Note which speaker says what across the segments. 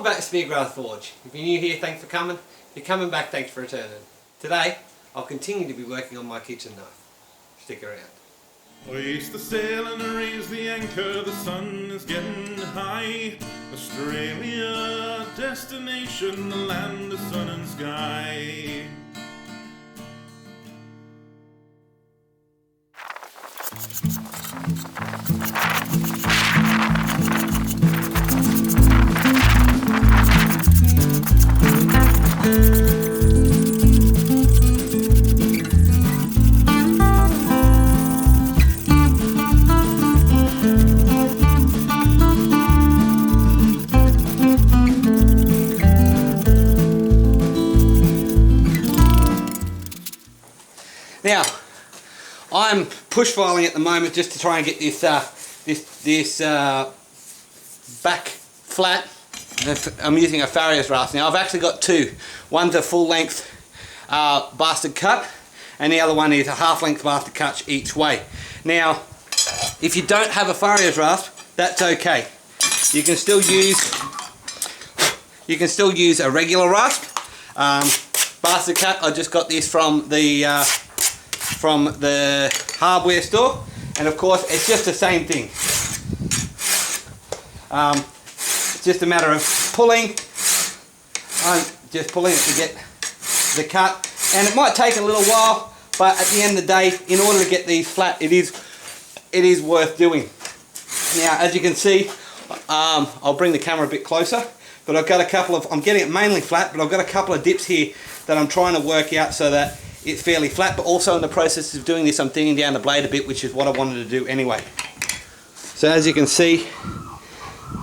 Speaker 1: Welcome back to Speargrass Forge. If you're new here, thanks for coming. If you're coming back, thanks for returning. Today, I'll continue to be working on my kitchen knife. Stick around.
Speaker 2: Hoist the sail and raise the anchor, the sun is getting high. Australia, destination, the land of sun and sky.
Speaker 1: Now, I'm push filing at the moment just to try and get this back flat. I'm using a Farrier's rasp. Now I've actually got two. One's a full length bastard cut, and the other one is a half length bastard cut each way. Now, if you don't have a Farrier's rasp, that's okay. You can still use a regular rasp. Bastard cut, I just got this from the hardware store, and of course it's just the same thing. It's just a matter of pulling. I'm just pulling it to get the cut, and it might take a little while, but at the end of the day, in order to get these flat, it is worth doing. Now, as you can see, I'll bring the camera a bit closer, but I've got a couple of, I'm getting it mainly flat, but I've got a couple of dips here that I'm trying to work out so that it's fairly flat, but also in the process of doing this, I'm thinning down the blade a bit, which is what I wanted to do anyway. So as you can see,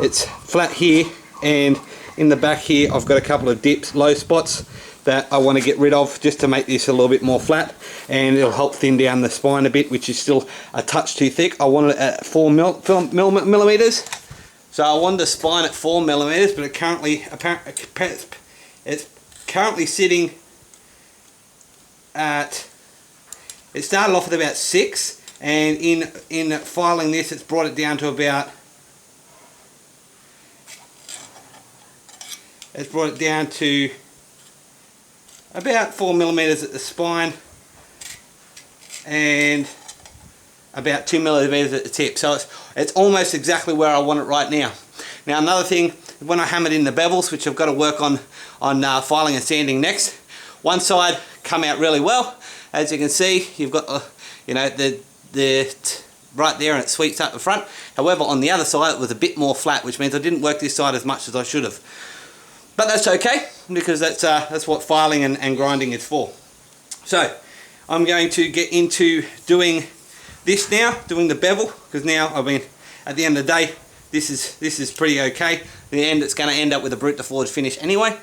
Speaker 1: it's flat here, and in the back here, I've got a couple of dips, low spots that I want to get rid of just to make this a little bit more flat, and it'll help thin down the spine a bit, which is still a touch too thick. I want it at 4 millimeters. So I wanted the spine at 4 millimeters, but it's currently sitting at, it started off at about 6, and in filing this, it's brought it down to about, it's brought it down to about 4 millimeters at the spine and about 2 millimeters at the tip. So it's almost exactly where I want it right now. Now, another thing, when I hammered in the bevels, which I've got to work on filing and sanding next, one side come out really well. As you can see, you've got you know, the right there, and it sweeps up the front. However, on the other side, it was a bit more flat, which means I didn't work this side as much as I should have. But that's okay, because that's what filing and grinding is for. So I'm going to get into doing this now, doing the bevel, because now, I mean, at the end of the day, this is pretty okay. In the end, it's going to end up with a brute to forge finish anyway.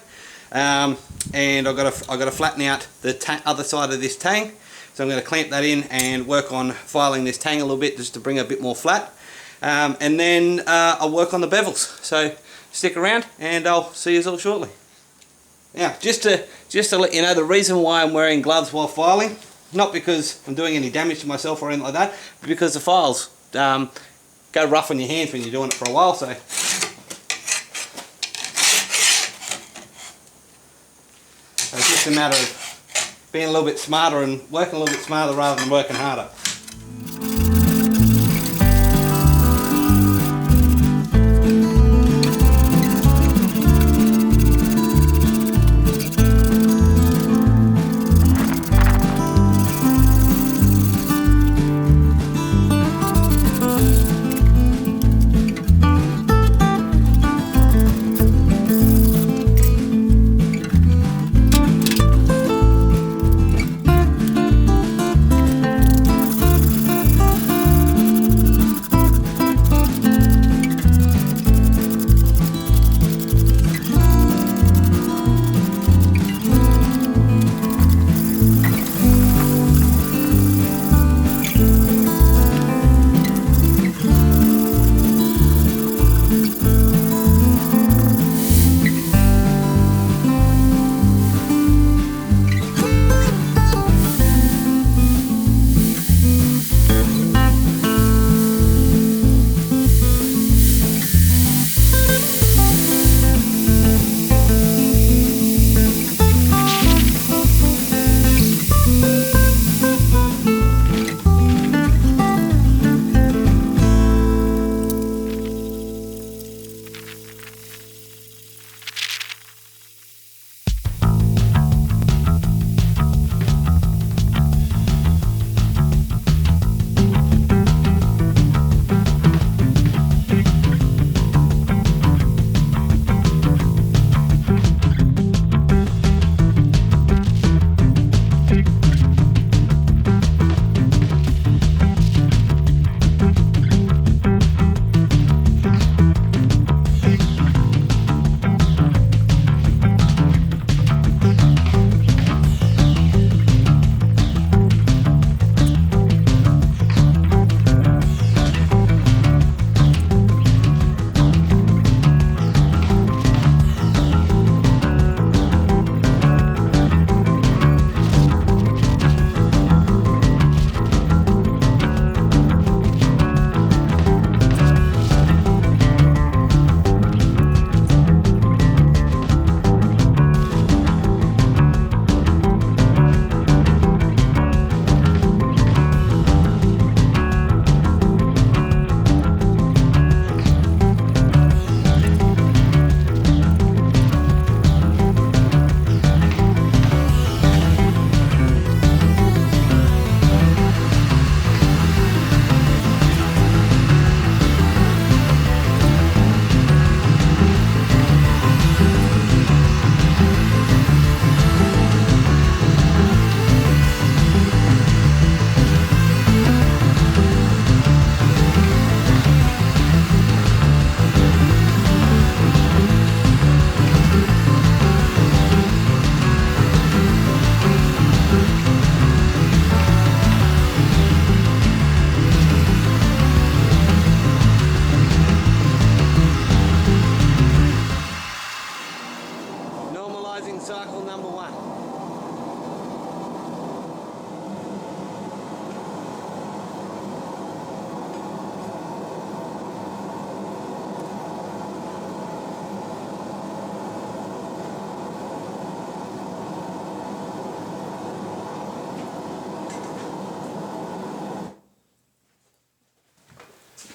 Speaker 1: And I've got to flatten out the other side of this tang, so I'm going to clamp that in and work on filing this tang a little bit just to bring it a bit more flat, and then I'll work on the bevels. So stick around, and I'll see you all shortly. Now, just to let you know, the reason why I'm wearing gloves while filing, not because I'm doing any damage to myself or anything like that, but because the files go rough on your hands when you're doing it for a while. So it's just a matter of being a little bit smarter and working a little bit smarter rather than working harder.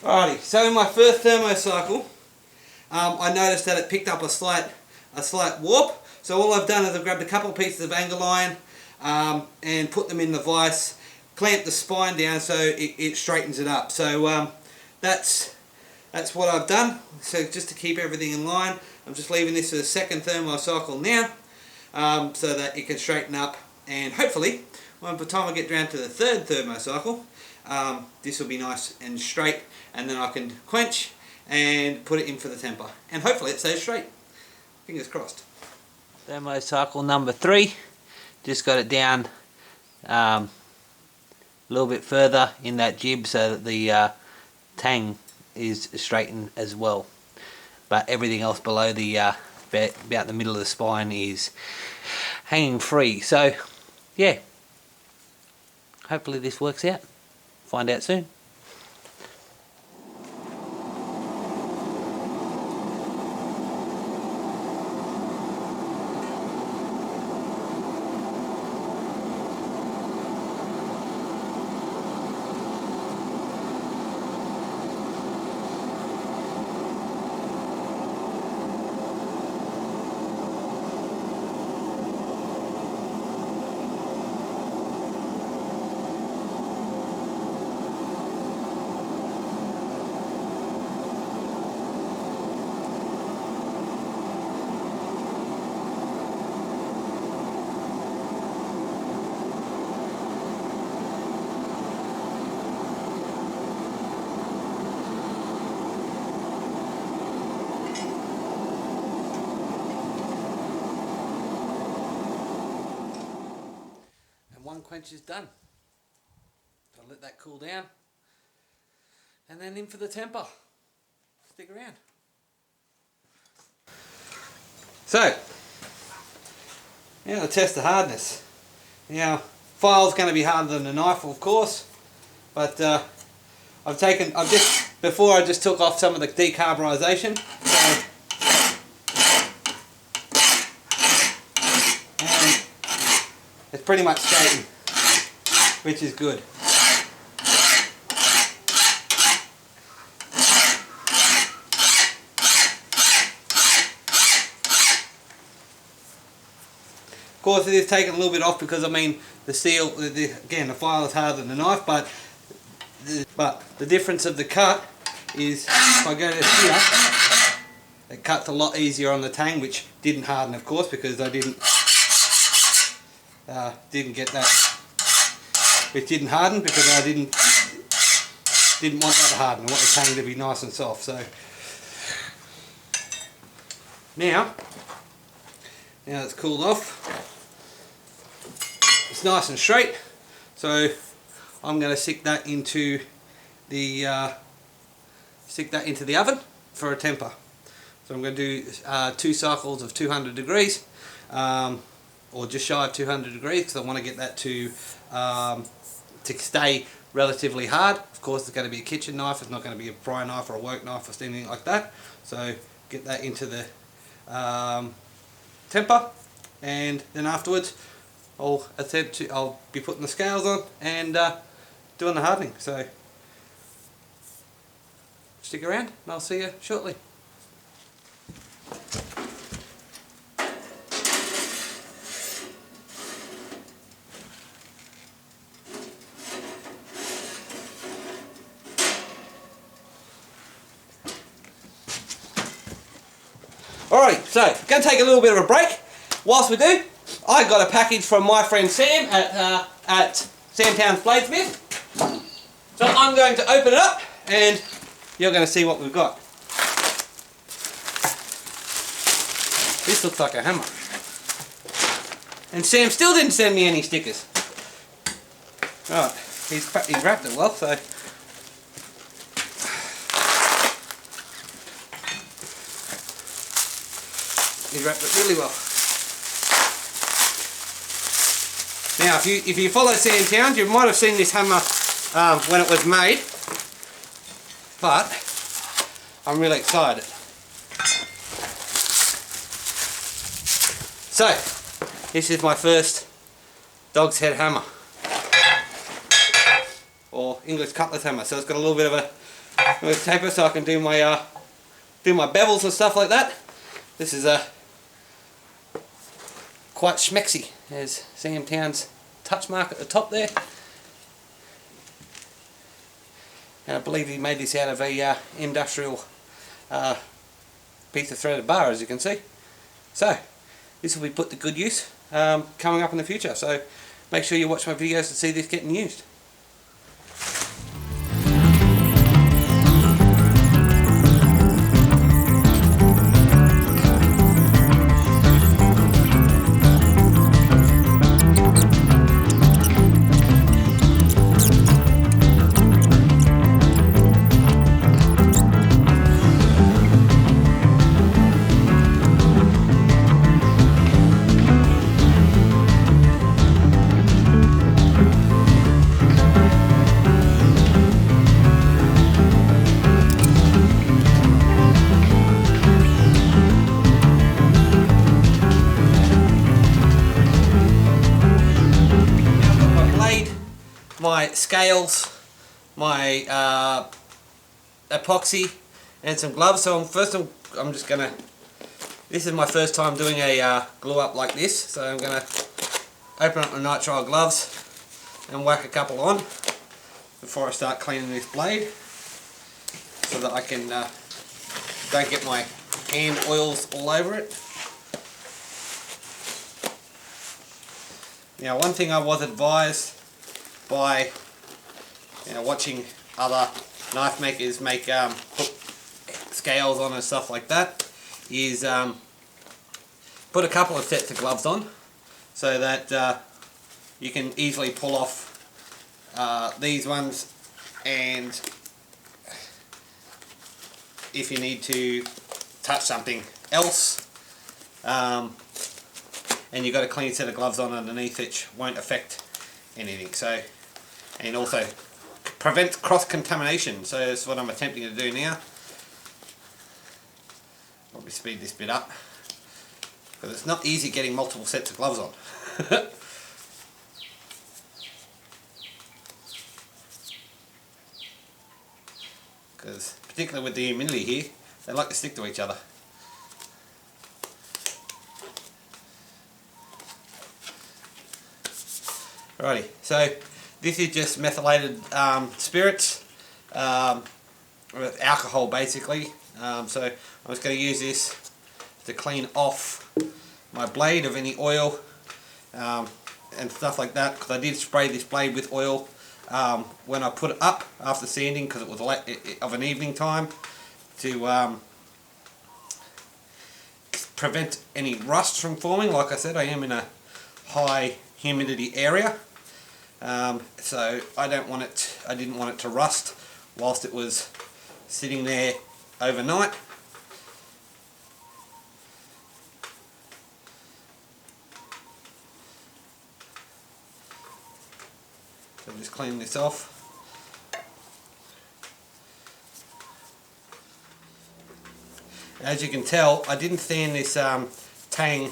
Speaker 1: Alrighty, so in my first thermocycle, I noticed that it picked up a slight warp. So all I've done is I've grabbed a couple of pieces of angle iron and put them in the vise, clamped the spine down so it straightens it up. So that's what I've done. So just to keep everything in line, I'm just leaving this as a second thermocycle now, so that it can straighten up, and hopefully by the time I get down to the third thermocycle, this will be nice and straight, and then I can quench and put it in for the temper, and hopefully it stays straight. Fingers crossed. Thermocycle number 3, just got it down a little bit further in that jib so that the tang is straightened as well, but everything else below the about the middle of the spine is hanging free. So yeah, hopefully this works out. Find out soon. One quench is done. I'll let that cool down, and then in for the temper. Stick around. So, now to test the hardness. Now, file's going to be harder than a knife, of course, but before I just took off some of the decarburization. So, it's pretty much straightened, which is good. Of course, it is taking a little bit off because, I mean, the steel, again, the file is harder than the knife, but the difference of the cut is, if I go to here, it cuts a lot easier on the tang, which didn't harden, of course, because I didn't get that, which didn't harden because I didn't want that to harden. I want the tang to be nice and soft. So now it's cooled off, it's nice and straight, so I'm going to stick that into the oven for a temper. So I'm going to do 2 cycles of 200 degrees. Or just shy of 200 degrees, because I want to get that to stay relatively hard. Of course, it's going to be a kitchen knife, it's not going to be a fry knife or a work knife or anything like that. So get that into the temper, and then afterwards I'll be putting the scales on and doing the hardening. So stick around and I'll see you shortly. Alright, so going to take a little bit of a break. Whilst we do, I got a package from my friend Sam at Samtown's Bladesmith. So I'm going to open it up and you're going to see what we've got. This looks like a hammer. And Sam still didn't send me any stickers. Alright, he's wrapped it well, so... He's wrapped it really well. Now, if you follow Samtown, you might have seen this hammer when it was made, but I'm really excited. So, this is my first dog's head hammer, or English cutlass hammer. So it's got a little bit of a with taper so I can do my bevels and stuff like that. This is quite schmexy. There's Sam Town's touch mark at the top there. And I believe he made this out of a industrial piece of threaded bar, as you can see. So this will be put to good use coming up in the future. So make sure you watch my videos to see this getting used. My scales, my epoxy, and some gloves. So I'm just gonna. This is my first time doing a glue up like this. So I'm gonna open up my nitrile gloves and whack a couple on before I start cleaning this blade, so that I can don't get my hand oils all over it. Now, one thing I was advised by watching other knife makers put scales on and stuff like that is put a couple of sets of gloves on so that you can easily pull off these ones, and if you need to touch something else and you've got a clean set of gloves on underneath, which won't affect anything. So, and also prevents cross-contamination. So that's what I'm attempting to do now. Let me speed this bit up, because it's not easy getting multiple sets of gloves on. Because particularly with the humidity here, they like to stick to each other. Alrighty, so this is just methylated spirits with alcohol basically. So I'm just going to use this to clean off my blade of any oil and stuff like that, because I did spray this blade with oil when I put it up after sanding, because it was late of an evening time, to prevent any rust from forming. Like I said, I am in a high humidity area. So I didn't want it to rust whilst it was sitting there overnight. So just clean this off. As you can tell, I didn't sand this tang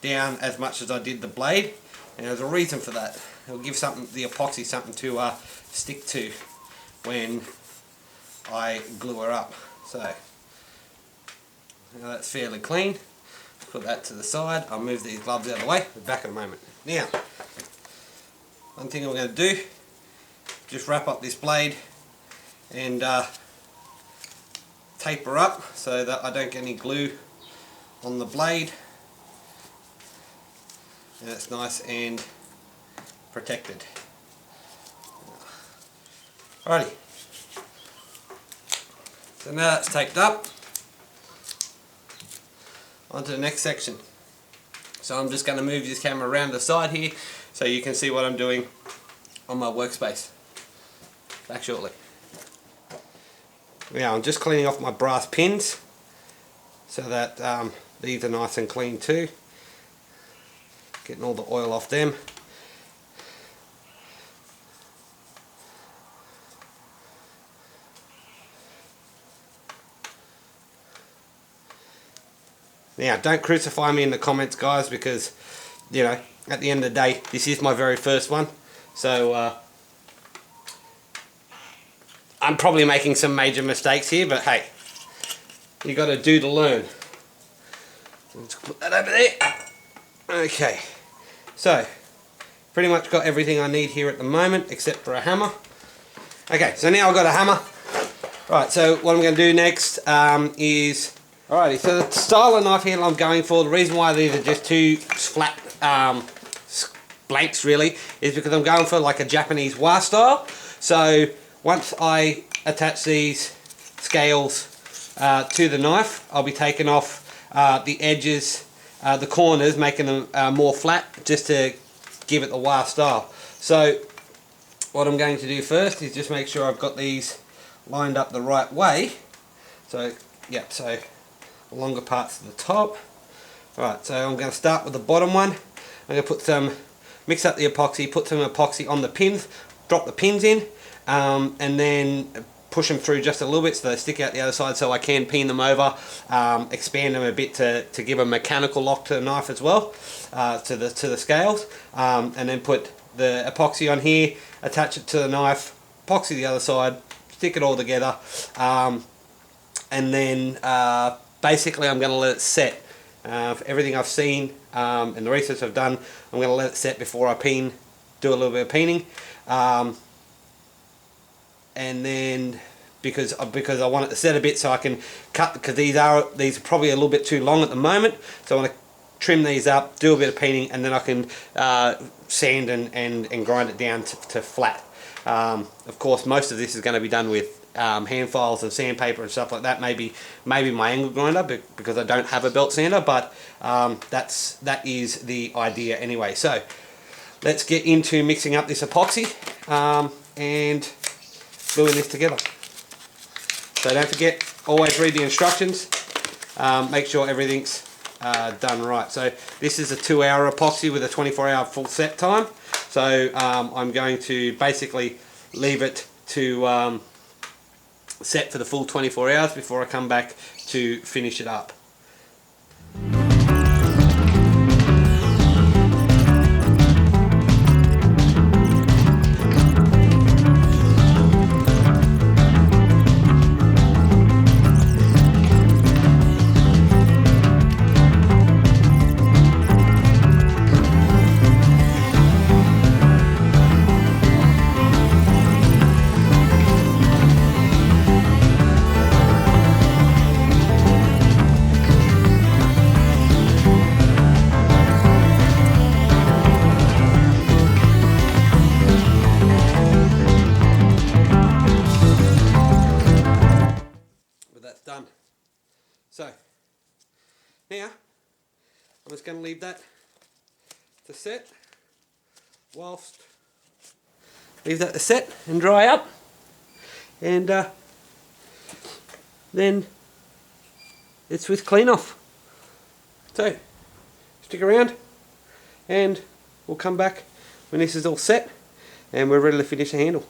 Speaker 1: down as much as I did the blade, and there's a reason for that. It'll give the epoxy something to stick to when I glue her up. So now that's fairly clean. Put that to the side. I'll move these gloves out of the way. We're back in a moment. Now, one thing I'm going to do, just wrap up this blade and tape her up so that I don't get any glue on the blade, and it's nice and protected. Alrighty, so now that's taped up, on to the next section. So I'm just going to move this camera around the side here so you can see what I'm doing on my workspace. Back shortly. Now I'm just cleaning off my brass pins so that these are nice and clean too. Getting all the oil off them. Now, don't crucify me in the comments, guys, because, you know, at the end of the day, this is my very first one. So, I'm probably making some major mistakes here, but hey, you got to do to learn. Let's put that over there. Okay, so pretty much got everything I need here at the moment except for a hammer. Okay, so now I've got a hammer. Right, so what I'm going to do next is, alrighty, so the style of knife handle I'm going for, the reason why these are just two flat blanks really, is because I'm going for like a Japanese wa style. So once I attach these scales to the knife, I'll be taking off the edges, the corners, making them more flat, just to give it the wa style. So what I'm going to do first is just make sure I've got these lined up the right way. So yeah, so the longer parts at the top. Right, so I'm going to start with the bottom one. I'm going to put some, mix up the epoxy, put some epoxy on the pins, drop the pins in, and then push them through just a little bit so they stick out the other side, so I can pin them over, expand them a bit to give a mechanical lock to the knife as well, to the scales, and then put the epoxy on here, attach it to the knife, epoxy the other side, stick it all together, and then basically I'm going to let it set. For everything I've seen and the research I've done, I'm going to let it set before I peen, do a little bit of peening. And then because I want it to set a bit so I can cut, because these are probably a little bit too long at the moment, so I want to trim these up, do a bit of peening, and then I can sand and grind it down to flat. Of course, most of this is going to be done with hand files and sandpaper and stuff like that. Maybe my angle grinder, because I don't have a belt sander, but that is the idea anyway. So let's get into mixing up this epoxy and gluing this together. So don't forget, always read the instructions, make sure everything's done right. So this is a 2-hour epoxy with a 24-hour full set time, so I'm going to basically leave it to set for the full 24 hours before I come back to finish it up. Done. So now I'm just going to leave that to set, leave that to set and dry up, and then it's with clean off. So stick around and we'll come back when this is all set and we're ready to finish the handle.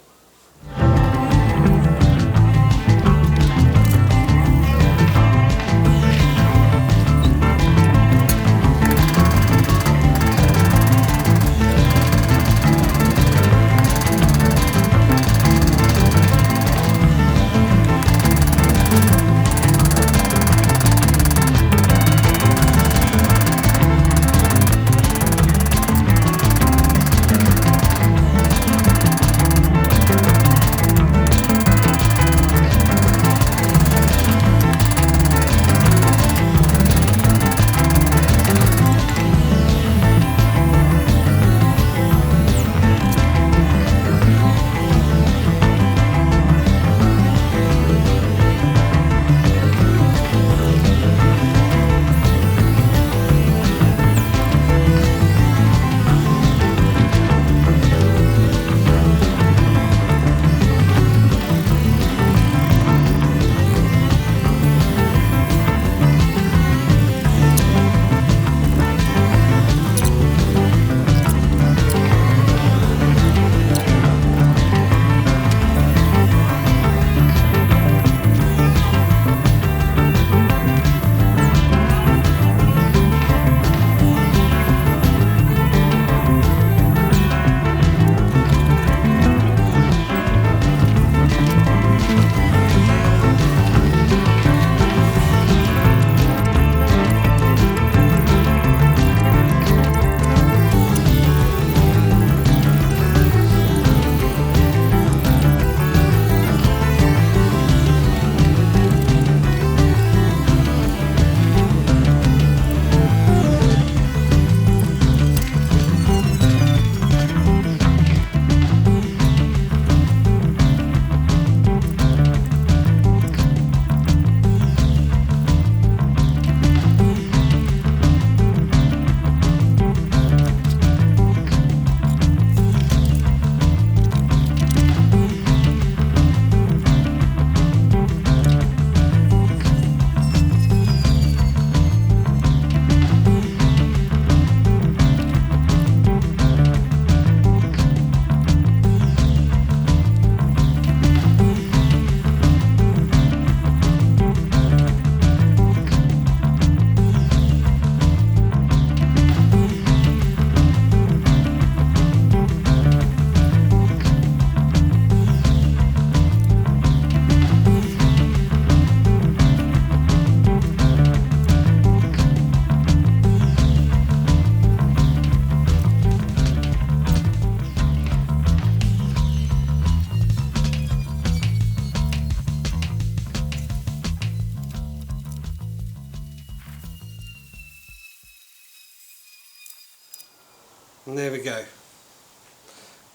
Speaker 1: And there we go.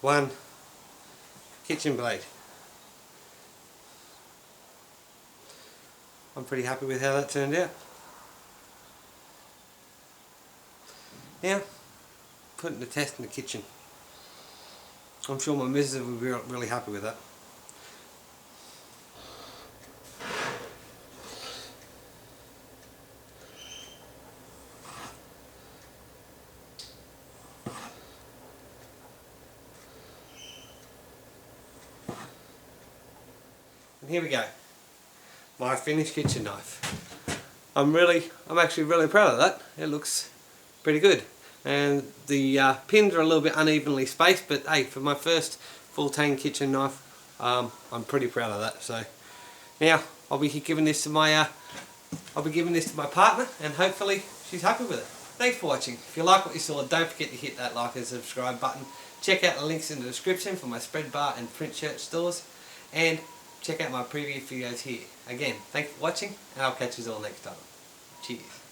Speaker 1: One kitchen blade. I'm pretty happy with how that turned out. Now, putting the test in the kitchen. I'm sure my missus will be really happy with that. And here we go. My finished kitchen knife. I'm actually really proud of that. It looks pretty good. And the pins are a little bit unevenly spaced, but hey, for my first full tang kitchen knife, I'm pretty proud of that. So now I'll be giving this to my partner, and hopefully she's happy with it. Thanks for watching. If you like what you saw, don't forget to hit that like and subscribe button. Check out the links in the description for my spread bar and print shirt stores, and check out my previous videos here. Again, thanks for watching, and I'll catch you all next time. Cheers.